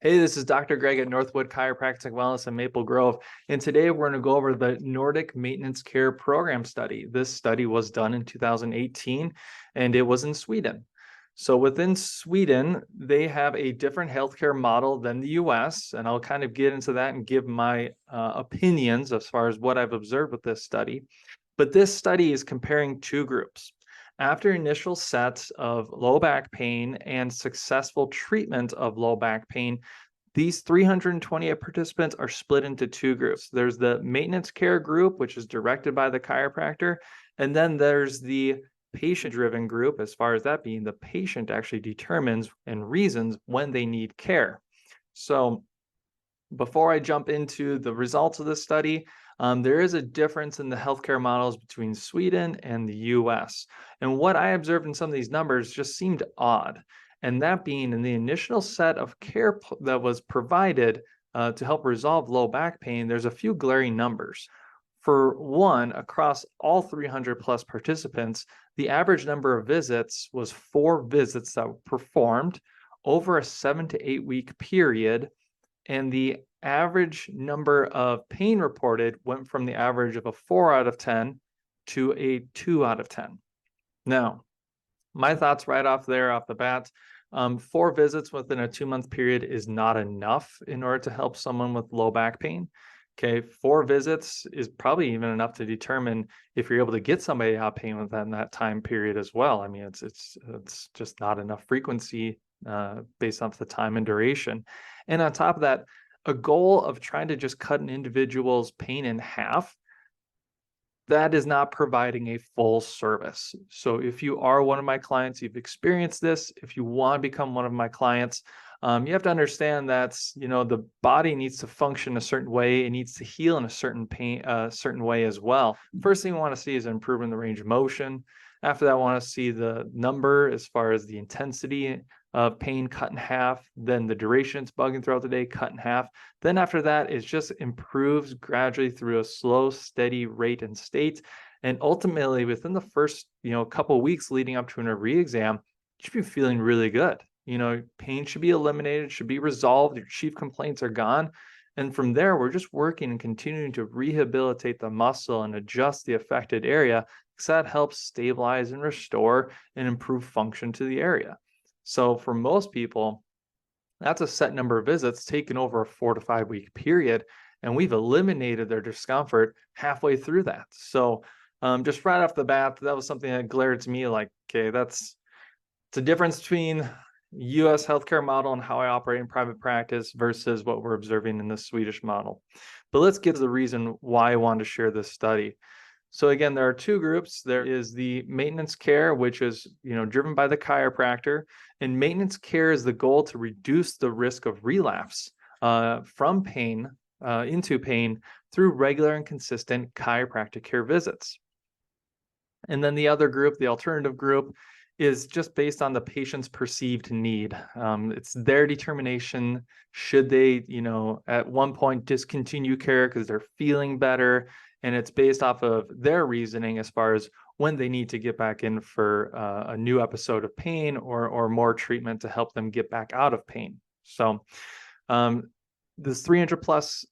Hey, this is Dr. Greg at Northwood Chiropractic and Wellness in Maple Grove. And today we're going to go over the Nordic Maintenance Care Program study. This study was done in 2018 and it was in Sweden. So within Sweden, they have a different healthcare model than the US. And I'll kind of get into that and give my opinions as far as what I've observed with this study. But this study is comparing two groups. After initial sets of low back pain and successful treatment of low back pain, these 328 participants are split into two groups. There's the maintenance care group, which is directed by the chiropractor, and then there's the patient-driven group, as far as that being the patient actually determines and reasons when they need care. So before I jump into the results of this study, there is a difference in the healthcare models between Sweden and the US. And what I observed in some of these numbers just seemed odd. And that being in the initial set of care that was provided to help resolve low back pain, there's a few glaring numbers. For one, across all 300 plus participants, the average number of visits was 4 visits that were performed over a 7 to 8 week period. And the average number of pain reported went from the average of a 4 out of 10 to a 2 out of 10. Now, my thoughts right off the bat, 4 visits within a 2-month period is not enough in order to help someone with low back pain. Okay, 4 visits is probably even enough to determine if you're able to get somebody out of pain within that time period as well. I mean, it's just not enough frequency based off the time and duration. And on top of that, a goal of trying to just cut an individual's pain in half, that is not providing a full service. So if you are one of my clients, you've experienced this, if you want to become one of my clients, you have to understand that, the body needs to function a certain way. It needs to heal in a certain way as well. First thing we want to see is an improvement in the range of motion. After that, I want to see the number as far as the intensity of pain cut in half, then the duration it's bugging throughout the day cut in half. Then after that, it just improves gradually through a slow, steady rate and state. And ultimately, within the first, couple of weeks leading up to a re-exam, you should be feeling really good. Pain should be eliminated, should be resolved. Your chief complaints are gone. And from there, we're just working and continuing to rehabilitate the muscle and adjust the affected area, because that helps stabilize and restore and improve function to the area. So for most people, that's a set number of visits taken over a 4 to 5 week period, and we've eliminated their discomfort halfway through that. So just right off the bat, that was something that glared to me like, okay, it's a difference between US healthcare model and how I operate in private practice versus what we're observing in the Swedish model. But let's get to the reason why I wanted to share this study. So again, there are two groups. There is the maintenance care, which is driven by the chiropractor, and maintenance care is the goal to reduce the risk of relapse from pain into pain through regular and consistent chiropractic care visits. And then the other group, the alternative group, is just based on the patient's perceived need. It's their determination. Should they, at one point discontinue care because they're feeling better? And it's based off of their reasoning as far as when they need to get back in for a new episode of pain or more treatment to help them get back out of pain. So this 300 plus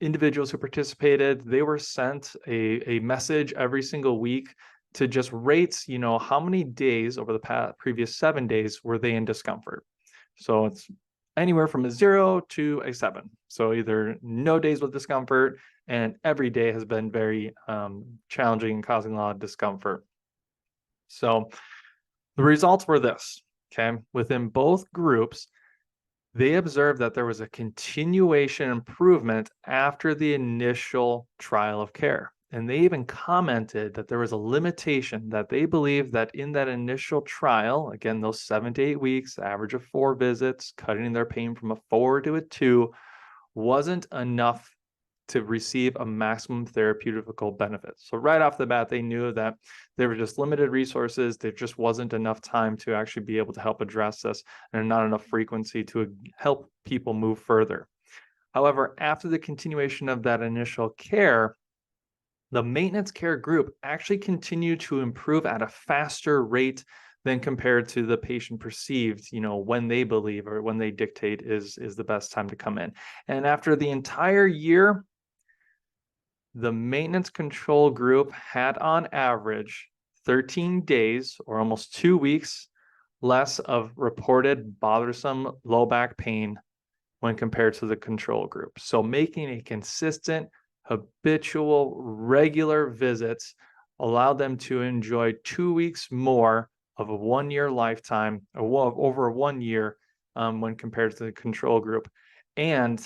individuals who participated, they were sent a message every single week to just rate, how many days over the previous 7 days were they in discomfort. So it's anywhere from a 0 to a 7. So either no days with discomfort, and every day has been very challenging and causing a lot of discomfort. So the results were this, okay? Within both groups, they observed that there was a continuation improvement after the initial trial of care. And they even commented that there was a limitation that they believed that in that initial trial, again, those 7 to 8 weeks, average of 4 visits, cutting their pain from a 4 to a 2, wasn't enough to receive a maximum therapeutical benefit. So right off the bat, they knew that there were just limited resources. There just wasn't enough time to actually be able to help address this, and not enough frequency to help people move further. However, after the continuation of that initial care, the maintenance care group actually continued to improve at a faster rate than compared to the patient perceived, when they believe or when they dictate is the best time to come in. And after the entire year, the maintenance control group had on average 13 days or almost 2 weeks less of reported bothersome low back pain when compared to the control group. So making a consistent, habitual, regular visits allowed them to enjoy 2 weeks more of a 1 year lifetime, or over 1 year, when compared to the control group. And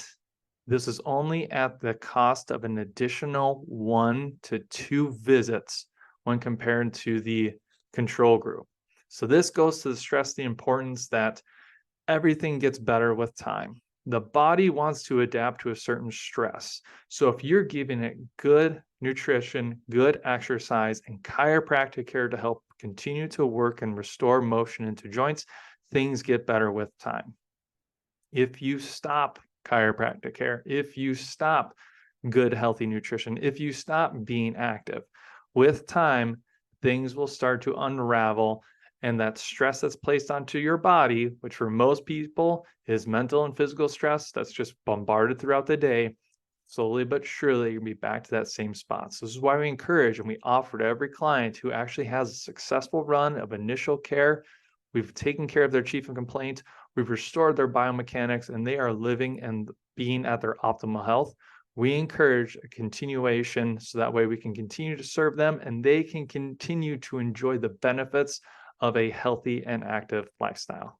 this is only at the cost of an additional 1 to 2 visits when compared to the control group. So this goes to stress the importance that everything gets better with time. The body wants to adapt to a certain stress. So if you're giving it good nutrition, good exercise, and chiropractic care to help continue to work and restore motion into joints, things get better with time. If you stop chiropractic care, if you stop good, healthy nutrition, if you stop being active, with time, things will start to unravel. And that stress that's placed onto your body, which for most people is mental and physical stress that's just bombarded throughout the day, slowly but surely you'll be back to that same spot. So this is why we encourage and we offer to every client who actually has a successful run of initial care. We've taken care of their chief and complaint. We've restored their biomechanics, and they are living and being at their optimal health. We encourage a continuation so that way we can continue to serve them and they can continue to enjoy the benefits of a healthy and active lifestyle.